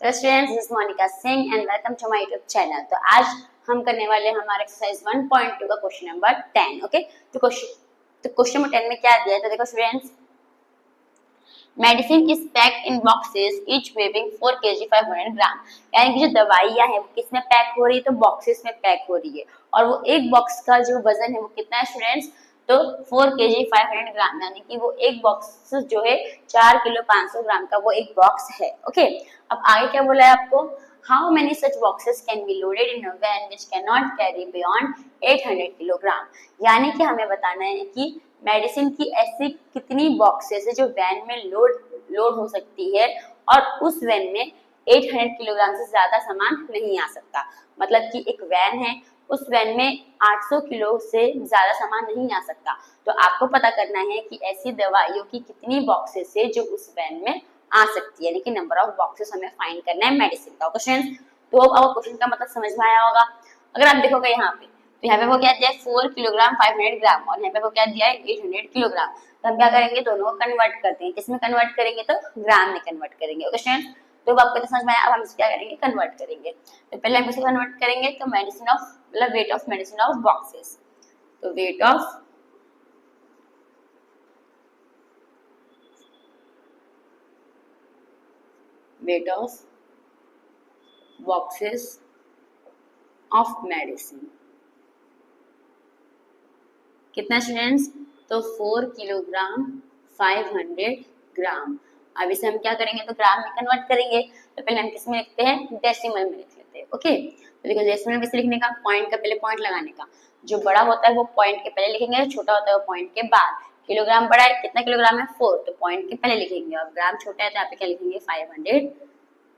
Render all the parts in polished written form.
तो students, this is Monika Singh and welcome to my YouTube channel. तो आज हम करने वाले हैं हमारे एक्सरसाइज 1.2 का क्वेश्चन नंबर 10। ओके, तो क्वेश्चन नंबर 10 में क्या दिया है? तो देखो students, medicine is packed in boxes each weighing 4 kg 500 ग्राम। यानी कि जो दवाइयां हैं वो किस में पैक हो रही है? तो बॉक्सेस में पैक हो रही है। और वो एक बॉक्स का जो वजन है वो कितना है स्टूडेंट्स? तो 4 kg 500 ग्राम, यानी कि वो एक बॉक्स जो है 4 किलो 500 ग्राम का वो एक बॉक्स है। ओके, अब आगे क्या बोला है आपको? How many such boxes can be loaded in a van which can not carry beyond 800 kilogram. यानी कि हमें बताना है कि मेडिसिन की ऐसी कितनी बॉक्सेस है जो वैन में लोड हो सकती है और उस वैन में 800 किलोग्राम से ज्यादा सामान नहीं आ सकता। मतलब कि एक वैन है, उस वैन में 800 किलो से ज्यादा सामान नहीं आ सकता। तो आपको पता करना है कि ऐसी दवाइयों की कितनी बॉक्सेस है जो उस वैन में आ सकती है, यानी कि नंबर ऑफ बॉक्सेस हमें फाइंड करना है मेडिसिन का। क्वेश्चन तो अब क्वेश्चन का मतलब समझ में आया होगा। अगर आप देखोगे यहाँ पे, तो यहाँ पे वो क्या दिया है? 4 किलोग्राम 500 ग्राम, और यहाँ पे वो क्या दिया है? 800 किलोग्राम। तो हम क्या करेंगे? दोनों को कन्वर्ट करते हैं। किसमें कन्वर्ट करेंगे? तो ग्राम में कन्वर्ट करेंगे। ओके स्टूडेंट्स, तो आपको तो समझ में आया। अब हम इसे क्या करेंगे? कन्वर्ट करेंगे। तो पहले हम इसे कन्वर्ट करेंगे तो मेडिसिन ऑफ, मतलब weight of medicine of boxes. तो weight of boxes of medicine कितना स्टूडेंट्स? तो 4 किलोग्राम 500 ग्राम। अब इसे हम क्या करेंगे? तो ग्राम में कन्वर्ट करेंगे। तो पहले हम किस में लिखते हैं? डेसिमल में लिख लेते हैं। ओके, तो देखो डेसिमल में किसे लिखने का? पॉइंट का पहले पॉइंट लगाने का। जो बड़ा होता है वो पॉइंट के पहले लिखेंगे, जो छोटा होता है वो पॉइंट के बाद। किलोग्राम बड़ा है, कितना किलोग्राम है? 4, तो पॉइंट के पहले लिखेंगे। और ग्राम छोटा है तो यहाँ पे क्या लिखेंगे? 500।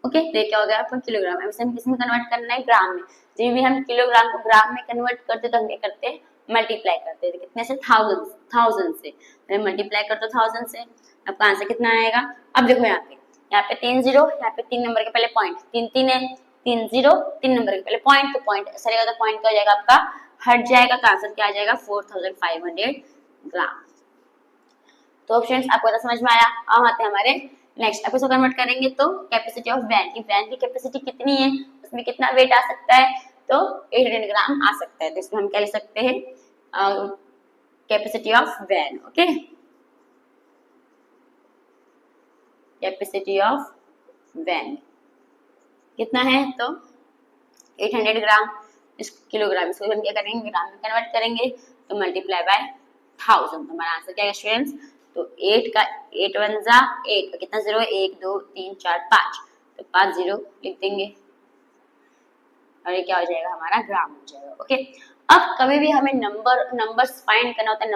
ओके, तो क्या हो गया आपका? किलोग्राम। अब इसे हम किसमें कन्वर्ट करना है? ग्राम में। जब भी हम किलोग्राम को ग्राम में कन्वर्ट करते तो हम क्या करते हैं? मल्टीप्लाई करते हैं। कितने से? थाउजेंड से। तो मल्टीप्लाई करते 1000 से। आपका आंसर कितना आएगा? अब देखो यहाँ पे 3 जीरो, यहाँ पे 3 नंबर के पहले पॉइंट, 3 3 है, 3 जीरो, 3 नंबर के पहले पॉइंट, तो पॉइंट ऐसा रहेगा तो पॉइंट क्या हो जाएगा आपका? हट जाएगा। तो आंसर क्या आ जाएगा? 4500 ग्राम। तो ऑप्शंस आपको तो समझ में आया। अब आते हैं हमारे नेक्स्ट। अब इसको कन्वर्ट करेंगे तो कैपेसिटी ऑफ वैन की कैपेसिटी कितनी है, उसमें कितना वेट आ सकता है? तो 800 ग्राम आ सकता है। तो इसमें हम क्या लिख सकते हैं? Capacity of van. Okay, capacity of van कितना है? तो 800 ग्राम। इस किलोग्राम, इसको हम क्या करेंगे? ग्राम में कन्वर्ट करेंगे। तो मल्टीप्लाई बाय 1000। तो हमारा आंसर क्या है स्टूडेंट्स? तो 8 का 8 1 जा 8 का कितना जीरो है? 1 2 3 4 5, तो 5 जीरो लिख देंगे और ये क्या हो जाएगा? हमारा ग्राम हो जाएगा। ओके, अब कभी भी हमें नंबर्स फाइंड करना होता है,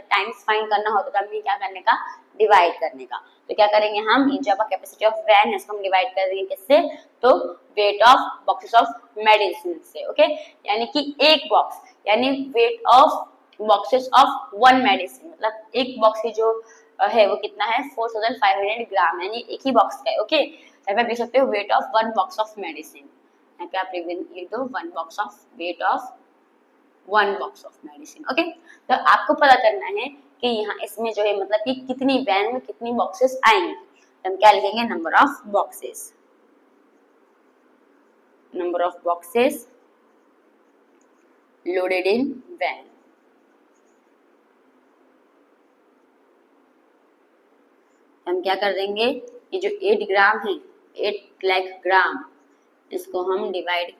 टाइम्स फाइंड करना होता है, तो हमें क्या करने का? डिवाइड करने का। तो क्या करेंगे हम? जो कैपेसिटी ऑफ वैन है इसको हम डिवाइड कर देंगे किससे? तो weight of boxes of medicine से। ओके, यानी कि एक बॉक्स, यानी weight of boxes of one medicine, मतलब एक बॉक्स की जो है वो कितना है? 4500 ग्राम, यानी एक ही बॉक्स का है। ओके, यहाँ पे देख सकते हो weight of one box of medicine. यहाँ पे आप लिख दो one box of, weight of one box of medicine. Okay, तो आपको पता करना है कि यहाँ इसमें जो है मतलब कि कितनी वैन में कितनी बॉक्सेस आएंगी। तो हम क्या लिखेंगे? Number of boxes, number of boxes loaded in van. हम क्या कर देंगे? ये जो 8 ग्राम है, 8 लाख ग्राम, इसको हम डिवाइड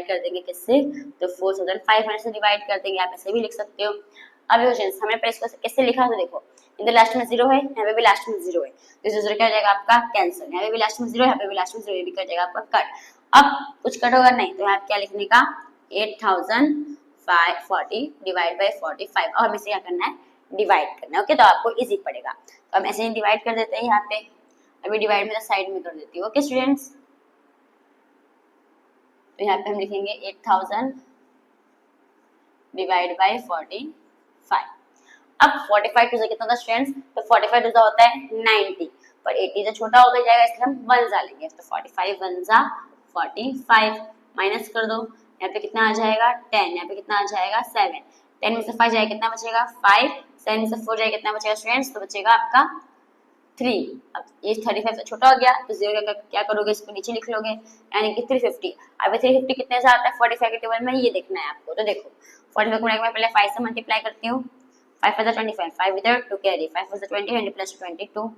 कर देंगे किससे? तो 4500 से डिवाइड कर देंगे। आप ऐसे भी लिख सकते हो। अब क्वेश्चन हमने पहले इसको कैसे लिखा? तो देखो इधर लास्ट में जीरो है, यहाँ पे भी लास्ट में जीरो है, तो जीरो क्या हो जाएगा आपका? कैंसिल। यहाँ पे भी लास्ट में जीरो है, यहाँ पे भी लास्ट में जीरो, ये भी कर जाएगा आपका कट। अब कुछ कट होगा नहीं, तो यहाँ क्या लिखने का? 8040 डिवाइड बाई 45। और हमें इसे क्या करना है? डिवाइड करना है। ओके, तो आपको इजी पड़ेगा। तो हम ऐसे ही डिवाइड कर देते हैं यहाँ पे। अभी डिवाइड में साइड में कर देती हूँ। ओके स्टूडेंट्स, तो यहाँ पे हम लिखेंगे 8000 डिवाइड बाई 45। अब 45 टू कितना था स्टूडेंट्स? तो 45 टू होता है 90, पर 80 तो छोटा होकर जाएगा इसलिए हम 1 जा लेंगे। तो 45 1 जा 45, माइनस कर दो। यहाँ पे कितना आ जाएगा? 10। यहाँ पे कितना आ जाएगा? 7। 10 में से 5 जाएगा, कितना बचेगा? 5। 7 में से 4 जाएगा, कितना बचेगा स्टूडेंट्स? तो बचेगा आपका 3। अब ये 35 से छोटा हो गया तो 0 का क्या करोगे, इसको नीचे लिख लोगे, यानी कि 350। अब 350 कितने से आता है 45 के टेबल में, ये देखना है आपको। तो देखो 45 को मैं पहले 5 से मल्टीप्लाई करती हूँ। 5 for the 25, 5 इधर 2 carry, 5 for the 20 and plus 22,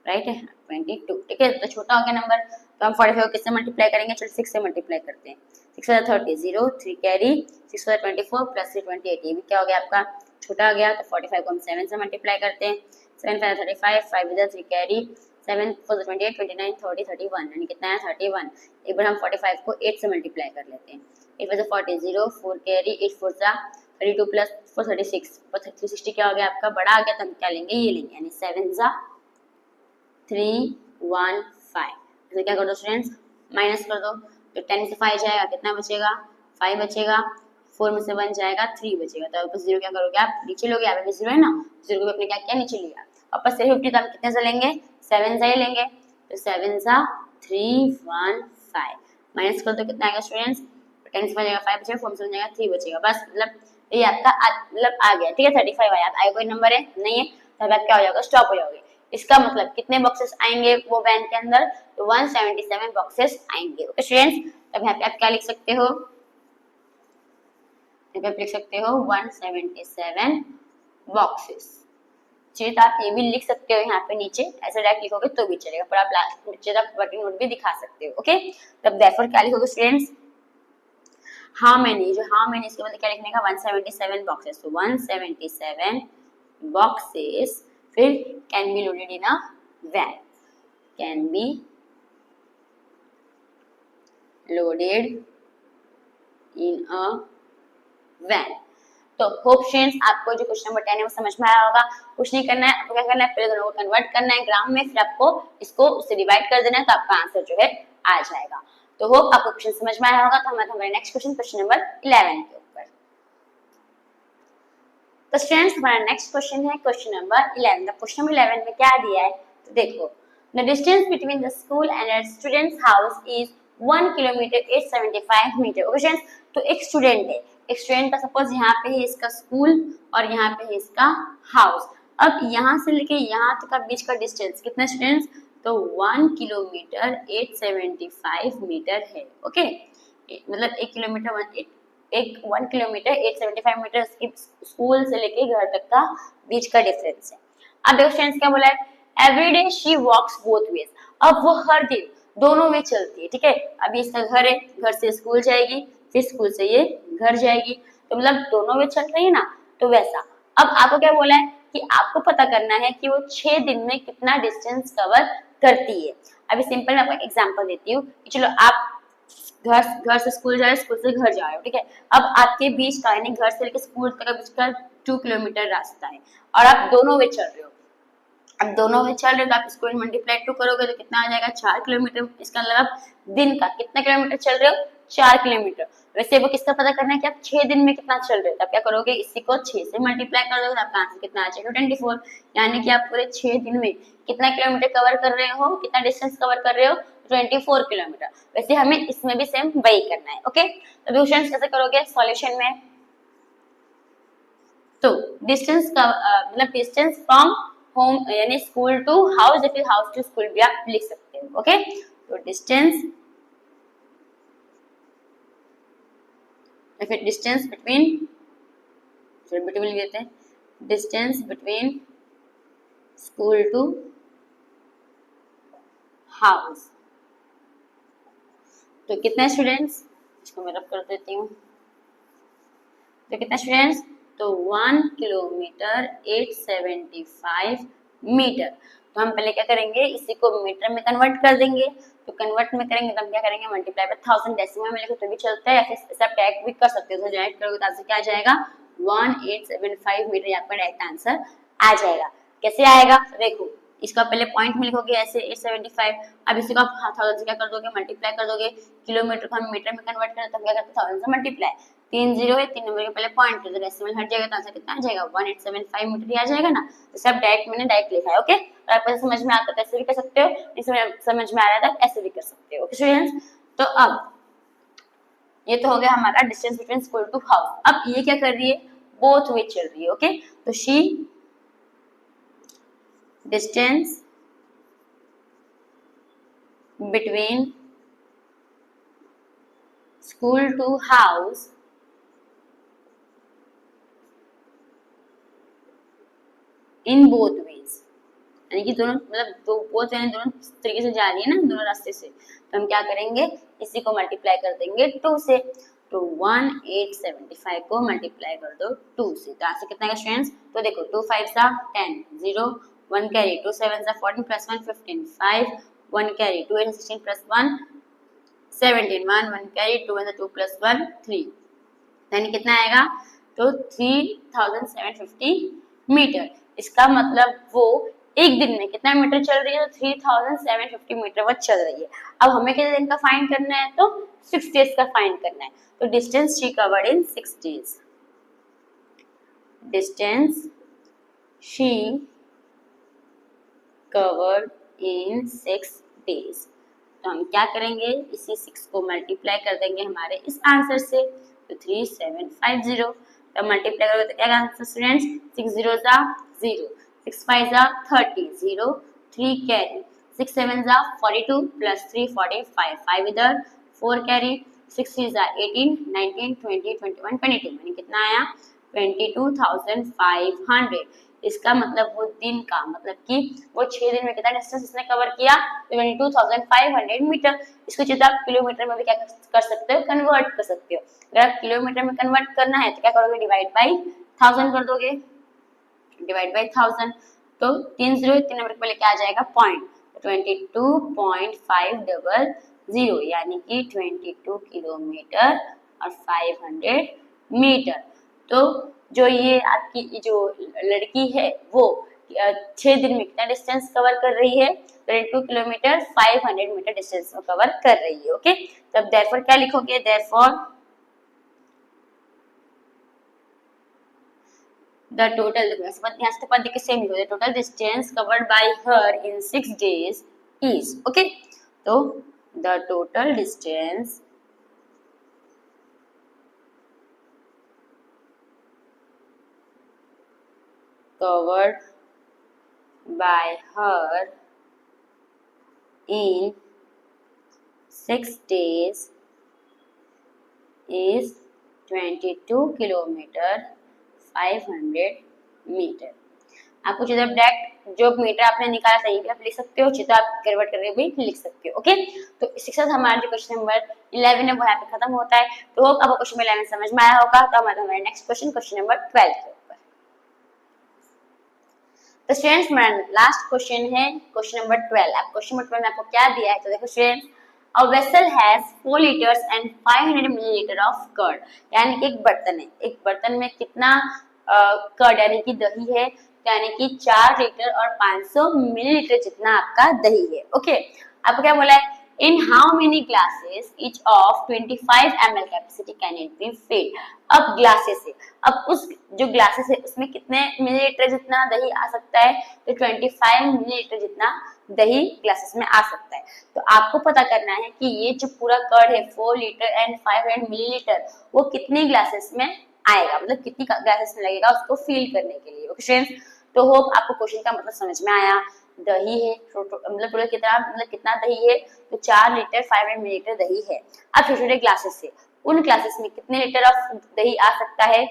right है 22। ठीक है, तो छोटा हो गया नंबर, तो हम 45 को किससे मल्टीप्लाई करेंगे, चलो 6 से मल्टीप्लाई करते हैं। 6 for the 30 0 3 carry, 6 for the 24 plus 3 28, ये भी क्या हो गया आपका छोटा हो गया। तो 45 को हम 7 से मल्टीप्लाई करते हैं। 7 for the 35, 5 इधर 3 कैरी, 7 for the 28 29 30 31, यानी कितना है 31। एक बार हम 45 को 8 से मल्टीप्लाई कर लेते हैं। 8 for the 40 0 4 carry, 8 for the 32 plus 4 36, 360 क्या हो गया आपका बड़ा आ गया, तो हम क्या लेंगे, ये लेंगे, यानी 7 जा 315। तो क्या कर दो स्टूडेंट्स, माइनस कर दो, तो 10 से 5 जाएगा, कितना बचेगा 5 बचेगा, 4 में से 1 जाएगा 3 बचेगा। तो वापस 0 क्या करोगे आप नीचे लोगे, यहाँ पे 0 है ना, 0 को अपने क्या किया नीचे लिया। वापस से 50 तो हम कितने से लेंगे, 7 से ही लेंगे, तो 7 जा 315, माइनस कर दो कितना आएगा स्टूडेंट्स, 10 से बचेगा 5 बचेगा, 4 में से 1 जाएगा 3 बचेगा। बस मतलब ये आपका मतलब आ गया, ठीक है 35 आया। आगे कोई नंबर है नहीं है, तब आप क्या हो जाओगे, स्टॉप हो जाओगे। इसका मतलब कितने बॉक्सेस आएंगे वो वैन के अंदर, तो 177 बॉक्सेस आएंगे। ओके स्टूडेंट्स, तब यहाँ पे आप क्या लिख सकते हो, यहाँ पे आप लिख सकते हो 177 बॉक्सेस। चलिए तो आप ये भी लिख सकते हो यहाँ पे नीचे, ऐसे डायरेक्ट लिखोगे तो भी चलेगा, पर आप लास्ट नीचे तक वर्किंग नोट भी दिखा सकते हो। ओके, तब देयरफॉर क्या लिखोगे स्टूडेंट्स, हाउ मेनी, जो हाउ मेनी इसके मतलब क्या लिखने का 177 बॉक्सेस, तो 177 बॉक्सेस फिर can be loaded in a van, can be loaded in a van. तो होप स्टूडेंट्स आपको जो क्वेश्चन नंबर 10 है वो समझ में आया होगा। कुछ नहीं करना है, आपको क्या करना है, पहले दोनों को कन्वर्ट करना है ग्राम में, फिर आपको इसको उससे डिवाइड कर देना है, तो आपका आंसर जो है आ जाएगा। तो होप आपको क्वेश्चन समझ में आया होगा। तो हमारे नेक्स्ट क्वेश्चन, क्वेश्चन नंबर 11 के ऊपर। तो स्टूडेंट्स हमारा नेक्स्ट क्वेश्चन है question number 11। The question number 11 में क्या दिया है, तो देखो the distance between the school and a students house is 1 kilometre 875 metre. Okay students, तो एक स्टूडेंट है, एक स्टूडेंट का सपोज यहाँ पे है इसका स्कूल और यहाँ पे है इसका हाउस। अब यहाँ से लेके यहाँ तक का बीच का डिस्टेंस कितना स्टूडेंट्स, तो 1 किलोमीटर 875 मीटर है। ओके, मतलब 1 किलोमीटर 1 किलोमीटर 875 मीटर इसकी स्कूल से लेके घर तक का बीच का डिफरेंस है। अब देखो स्टूडेंट्स क्या बोला है, every day she walks both ways. अब वो हर दिन दोनों में चलती है, ठीक है। अभी इसका घर है, घर से स्कूल जाएगी, फिर स्कूल से ये घर जाएगी, तो मतलब दोनों में चल रही है ना, तो वैसा। अब आपको क्या बोला है कि आपको पता करना है कि वो 6 दिन में कितना डिस्टेंस कवर करती है। अभी सिंपल मैं आपको एग्जांपल देती हूँ कि चलो आप घर से स्कूल जा रहे हो, स्कूल से घर जा रहे हो, ठीक है। अब आपके बीच का यानी घर से लेकर स्कूल तक का बीच का 2 किलोमीटर रास्ता है और आप दोनों में चल रहे हो। अब दोनों में चल रहे हो तो आप इसको मल्टीप्लाई 2 करोगे तो कितना आ जाएगा 4 किलोमीटर। इसका मतलब आप दिन का कितना किलोमीटर चल रहे हो, 4 किलोमीटर। वैसे वो किसका पता करना है कि आप 6 दिन में कितना चल रहे हो, तो आप क्या करोगे, इसी को 6 से मल्टीप्लाई कर दोगे तो आपका आंसर कितना आ जाएगा 24। यानी कि आप पूरे 6 दिन में कितना किलोमीटर कवर कर रहे हो, कितना डिस्टेंस कवर कर रहे हो, 24 किलोमीटर। वैसे हमें इसमें भी सेम वही करना है। ओके, तो क्वेश्चन कैसे करोगे सॉल्यूशन में, तो डिस्टेंस का मतलब डिस्टेंस फ्रॉम होम यानी स्कूल टू हाउस या फिर हाउस टू स्कूल भी आप लिख सकते हो। ओके, तो डिस्टेंस या फिर डिस्टेंस बिटवीन लेते हैं, distance between school to house. तो कितना स्टूडेंट्स, इसको मैं रब कर देती हूँ, तो कितना स्टूडेंट्स, तो 1 किलोमीटर 875 मीटर। तो हम पहले क्या करेंगे, इसी को मीटर में कन्वर्ट कर देंगे। तो कन्वर्ट में करेंगे तो हम क्या करेंगे, मल्टीप्लाई बाय 1000, डेसिमल में लिखो तो भी चलता है, या फिर ऐसा टैग भी कर सकते हो। तो डायरेक्ट करोगे तो आंसर क्या आ जाएगा 1875 मीटर, आपका डायरेक्ट आंसर आ जाएगा। कैसे आएगा, तो देखो इसका पहले पॉइंट में लिखोगे ऐसे 875। अब इसी को आप 1000 से क्या कर दोगे, मल्टीप्लाई कर दोगे। किलोमीटर को हम मीटर में कन्वर्ट करें तो हम क्या करते हैं 1000 से मल्टीप्लाई, 3 जीरो है, 3 नंबर के पहले पॉइंट कर दो, डेसिमल हट जाएगा तो आंसर कितना आ जाएगा 1875 मीटर ही आ जाएगा ना। तो सब डायरेक्ट मैंने डायरेक्ट लिखा है। ओके, और आपको समझ में आता है ऐसे भी कर सकते हो, इसमें समझ में आ रहा था ऐसे भी कर सकते हो। ओके स्टूडेंट्स, तो अब ये तो हो गया हमारा distance between school to house. अब ये क्या कर रही है, बोथ वे चल रही है। ओके, तो she distance between school to house in both ways, यानी कि दोनों मतलब दो बोथ यानी दोनों तरीके से जा रही है ना, दोनों रास्ते से, तो हम क्या करेंगे, इसी को मल्टीप्लाई कर देंगे 2 से, तो 1875 को मल्टीप्लाई कर दो 2 से, तो आंसर कितना है स्टूडेंट्स, तो देखो 2 5 सा 10, 0 1 कैरी, 2 7 सा 14 plus 1 15, 5 1 carry, 2 8 16 plus 1 17, 1 1 carry, 2 1 2 plus 1 3, यानी कितना आएगा, तो 3750 मीटर। इसका मतलब वो एक दिन में कितना मीटर चल रही है, तो 3750 मीटर वो चल रही है। अब हमें कितने दिन का फाइंड करना है, तो 6 डेज का फाइंड करना है, तो distance she covered in 6 days, distance she covered in 6 days, तो हम क्या करेंगे, इसी 6 को मल्टीप्लाई कर देंगे हमारे इस आंसर से, तो 3750, तो मल्टीप्लाई करोगे तो क्या आंसर स्टूडेंट्स, 6 0 जा 0, 6 5 जा 30, 0 3 कैरी, 6 7 जा 42 प्लस 3 45, 5 इधर 4 कैरी, 6 3 जा 18 19 20 21 22, यानी कितना आया 22,500। इसका मतलब वो दिन का मतलब कि वो 6 दिन में कितना डिस्टेंस इसने कवर किया, 22,500 मीटर। इसको चाहे आप किलोमीटर में भी क्या कर सकते हो, कन्वर्ट कर सकते हो। अगर आप किलोमीटर में कन्वर्ट करना है तो क्या करोगे, डिवाइड बाई 1000 कर दोगे, डिवाइड बाई 1000, तो 3 0 3 नंबर पे लेके आ जाएगा पॉइंट, 22.500, यानी कि 22 किलोमीटर और 500 मीटर। तो जो ये आपकी जो लड़की है वो 6 दिन में कितना डिस्टेंस कवर कर रही है, 22 किलोमीटर 500 मीटर डिस्टेंस को कवर कर रही है। ओके, तो अब देयरफॉर क्या लिखोगे, देयरफॉर द टोटल, यहाँ से तो देखिए सेम ही, total distance covered by her in 6 days is, okay, तो the total distance covered by her in 6 days is 22 kilometre 500 metre. आपको चाहे डायरेक्ट जो मीटर आपने निकाला सही भी आप लिख सकते हो, चाहे आप कन्वर्ट करके भी लिख सकते हो। ओके, तो इसके साथ हमारा जो क्वेश्चन नंबर 11 है वो यहाँ पे खत्म होता है। तो होप आपको क्वेश्चन नंबर 11 समझ में आया होगा। तो हमारा नेक्स्ट क्वेश्चन, क्वेश्चन नंबर 12 के ऊपर। तो स्टूडेंट्स हमारा लास्ट क्वेश्चन है क्वेश्चन नंबर 12। आप क्वेश्चन नंबर 12 में आपको क्या दिया है, तो देखो students, A vessel has 4 liters and 500 milliliter of curd, यानी कि एक बर्तन है, एक बर्तन में कितना कर्ड यानी कि दही है, यानी कि 4 लीटर और 500 मिलीलीटर जितना आपका दही है। ओके, आपको क्या बोला है, in how many glasses each of 25 ml capacity can it be filled. अब ग्लासेस है, अब उस जो ग्लासेस है उसमें कितने मिलीलीटर जितना दही आ सकता है, तो 25 मिलीलीटर जितना दही ग्लासेस में आ सकता है। तो आपको पता करना है कि ये जो पूरा कर्ड है 4 लीटर एंड 500 मिलीलीटर वो कितनी ग्लासेस में आएगा, मतलब कितनी ग्लासेस में लगेगा उसको फिल करने के लिए। ओके फ्रेंड्स, तो होप आपको क्वेश्चन का मतलब समझ में आया। दही है मतलब पूरा कितना दही है, तो 4 लीटर 500 मिलीलीटर दही है। अब छोटे छोटे ग्लासेस है, उन ग्लासेस में कितने लीटर ऑफ दही आ सकता है,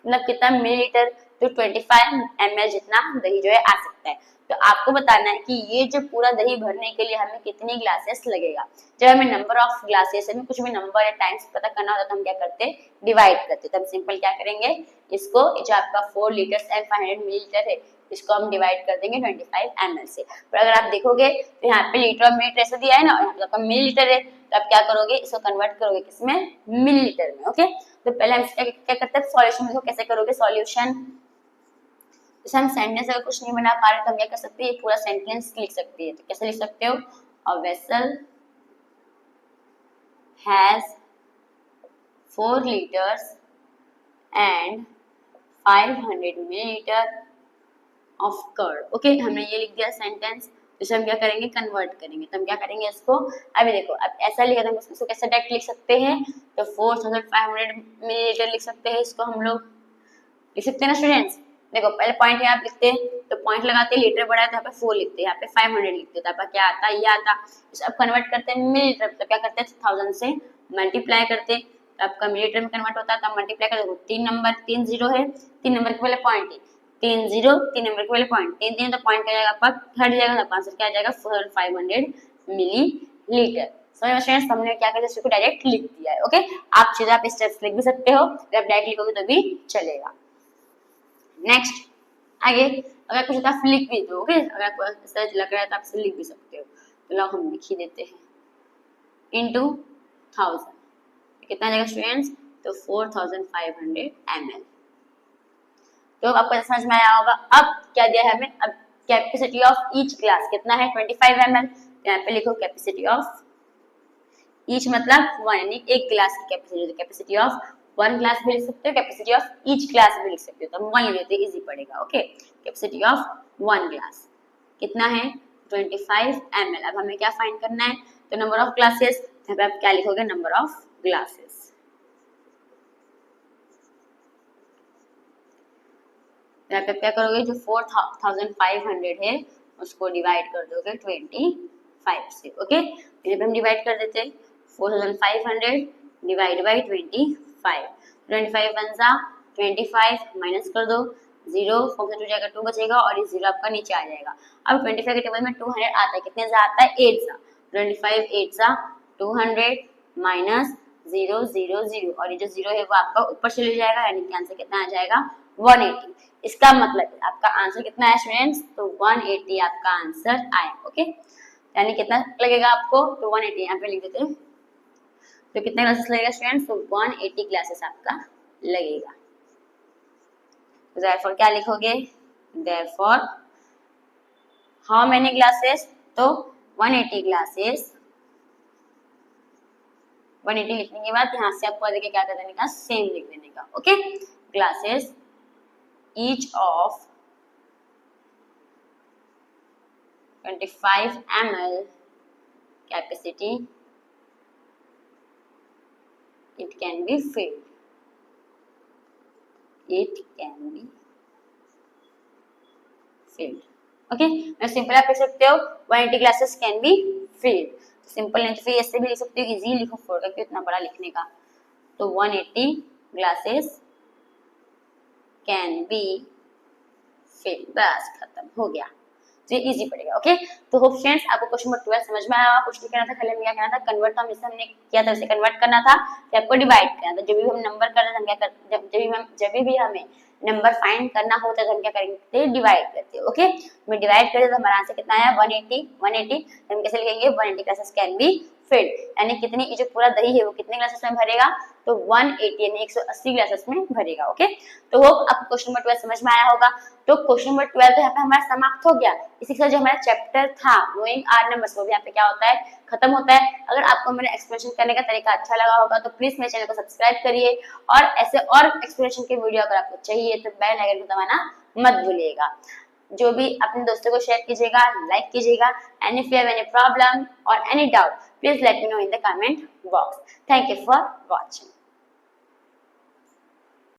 मतलब कितना मिलीलीटर, तो 25 ml जितना दही जो है आ सकता है। तो आपको बताना है कि ये जो पूरा दही भरने के लिए हमें कितनी ग्लासेस लगेगा। जब हमें नंबर ऑफ ग्लासेस हमें कुछ भी नंबर या टाइम्स पता करना होता है तो हम क्या करते हैं, डिवाइड करते हैं। तो हम सिंपल क्या करेंगे, इसको जो आपका 4 लीटर एंड 500 मिलीलीटर है इसको हम डिवाइड कर देंगे 25 ml से। पर अगर आप देखोगे तो यहाँ पे लीटर और मिलीलीटर ऐसे दिया है ना, और यहाँ पे आपका मिलीलीटर है, तो आप क्या करोगे, इसको कन्वर्ट करोगे किसमें, मिलीलीटर में। ओके, तो पहले हम क्या करते हैं, सॉल्यूशन में कैसे करोगे सॉल्यूशन, जैसे हम सेंटेंस अगर कुछ नहीं बना पा रहे तो हम क्या कर सकते हैं, पूरा सेंटेंस लिख सकते हैं। तो कैसे लिख सकते हो, a vessel has 4 liters and 500 milliliter of curd. Okay, हमने ये लिख दिया सेंटेंस। तो हम क्या करेंगे, कन्वर्ट करेंगे। तो हम क्या करेंगे इसको, अभी देखो अब ऐसा लिखा था, इसको कैसे डायरेक्ट लिख सकते हैं, तो 4500 मिलीलीटर लिख सकते हैं, इसको हम लोग लिख सकते हैं ना स्टूडेंट्स। देखो पहले पॉइंट यहाँ लिखते हैं, तो पॉइंट लगाते हैं, लीटर बड़ा है तो यहाँ पे 4 लिखते हैं, यहाँ पे 500 लिखते हैं, तो आपका क्या आता है, ये आता। इसे अब कन्वर्ट करते हैं मिलीलीटर, तो क्या करते हैं 1000 से मल्टीप्लाई करते हैं, तो आपका मिलीलीटर में कन्वर्ट होता है, तो मल्टीप्लाई कर दो, 3 नंबर 3 जीरो है, 3 नंबर के पहले पॉइंट है, 3 जीरो 3 नंबर के पहले पॉइंट, 3 3 तो पॉइंट क्या जाएगा आपका हट जाएगा, तो आंसर क्या आ जाएगा 500 मिलीलीटर। समझ में हमने क्या किया, इसको डायरेक्ट लिख दिया है। ओके, आप सीधा आप स्टेप्स लिख भी सकते हो, जब डायरेक्ट लिखोगे तो भी चलेगा। नेक्स्ट आगे अगर कुछ आप लिख भी दो, ओके, अगर आपको ऐसा लग रहा है तो आप इसे लिख भी सकते हो, तो लो हम लिख ही देते हैं इनटू 1000, कितना जाएगा स्टूडेंट्स, तो 4500 ml। तो आपको समझ में आया होगा। अब क्या दिया है हमें, अब कैपेसिटी ऑफ ईच ग्लास कितना है 25 ml, तो यहाँ पे लिखो कैपेसिटी ऑफ ईच मतलब 1, यानी एक ग्लास की कैपेसिटी, कैपेसिटी ऑफ 1 ग्लास भी लिख सकते हो, कैपेसिटी ऑफ ईच ग्लास भी लिख सकते हो, तो 1 ले लेते हैं, इजी पड़ेगा। ओके, कैपेसिटी ऑफ 1 ग्लास कितना है 25 ml। अब हमें क्या फाइंड करना है, तो नंबर ऑफ ग्लासेस, यहाँ पे आप क्या लिखोगे, नंबर ऑफ ग्लासेस, यहाँ पे क्या करोगे, जो 4500 है उसको डिवाइड कर दोगे 25 से। ओके, यहाँ पे हम डिवाइड कर देते हैं, 4500 डिवाइड बाई 25, 25 वन जा 25, माइनस कर दो, 0 4 से 2 जाएगा 2 बचेगा, और ये 0 आपका नीचे आ जाएगा। अब 25 के टेबल में 200 आता है, कितने जा आता है 8 जा, 25 8 जा 200 माइनस 0 0 0, और ये जो 0 है वो आपका ऊपर चले जाएगा, यानी कि आंसर कितना आ जाएगा 180। इसका मतलब आपका आंसर कितना है स्टूडेंट्स, तो 180 आपका आंसर आया। ओके, यानी कितना लगेगा आपको, तो 180 यहाँ पे लिख देते हैं, तो कितने ग्लासेस लगेगा स्टूडेंट्स, तो 180 ग्लासेस आपका लगेगा। तो therefore क्या लिखोगे, therefore how many glasses, तो 180 ग्लासेस, 180 लिखने के बाद यहाँ से आपको देखिए क्या कर देने का, सेम लिख देने का। Okay, glasses each of 25 ml capacity, it can be filled, it can be filled। Okay, मैं सिंपल आप लिख सकते हो 180 glasses can be filled, simple नहीं तो फिर ऐसे भी लिख सकते हो, इजी लिखो फोड़ करके, इतना बड़ा लिखने का, तो 180 ग्लासेस कैन बी फिल्ड, बस खत्म हो गया, तो ये इजी पड़ेगा। ओके, तो होप फ्रेंड्स आपको क्वेश्चन नंबर 12 समझ में आया। कुछ नहीं करना था, खाली हमें क्या करना था, कन्वर्ट, तो हम जैसे हमने किया था उसे कन्वर्ट करना था, फिर आपको डिवाइड करना था। जब भी हम नंबर कर रहे थे हम क्या करते, जब भी हमें नंबर फाइंड करना होता है तो हम क्या करेंगे, डिवाइड करते हैं। ओके, मैं डिवाइड करते तो हमारा आंसर कितना आया 180। हम कैसे लिखेंगे, 180 ग्लासेस कैन बी फिल्ड, यानी कितनी, ये जो पूरा दही है वो कितने ग्लासेस में भरेगा, तो 180 यानी 180 ग्लासेस में भरेगा। ओके, तो वो आपको क्वेश्चन नंबर 12 समझ में आया होगा। तो क्वेश्चन नंबर 12 तो यहाँ पे हमारा समाप्त हो गया। इसी के साथ जो हमारा चैप्टर था नोइंग आर नंबर्स, वो भी यहाँ पे क्या होता है, खत्म होता है। अगर आपको मेरा एक्सप्लेनेशन करने का तरीका अच्छा लगा होगा तो प्लीज मेरे चैनल को सब्सक्राइब करिए, और ऐसे और एक्सप्लेनेशन के वीडियो अगर आपको चाहिए तो बेल आइकन को दबाना मत भूलिएगा। जो भी अपने दोस्तों को शेयर कीजिएगा, लाइक कीजिएगा, and if you have any problem और any doubt please let me know in the comment box. Thank you for watching.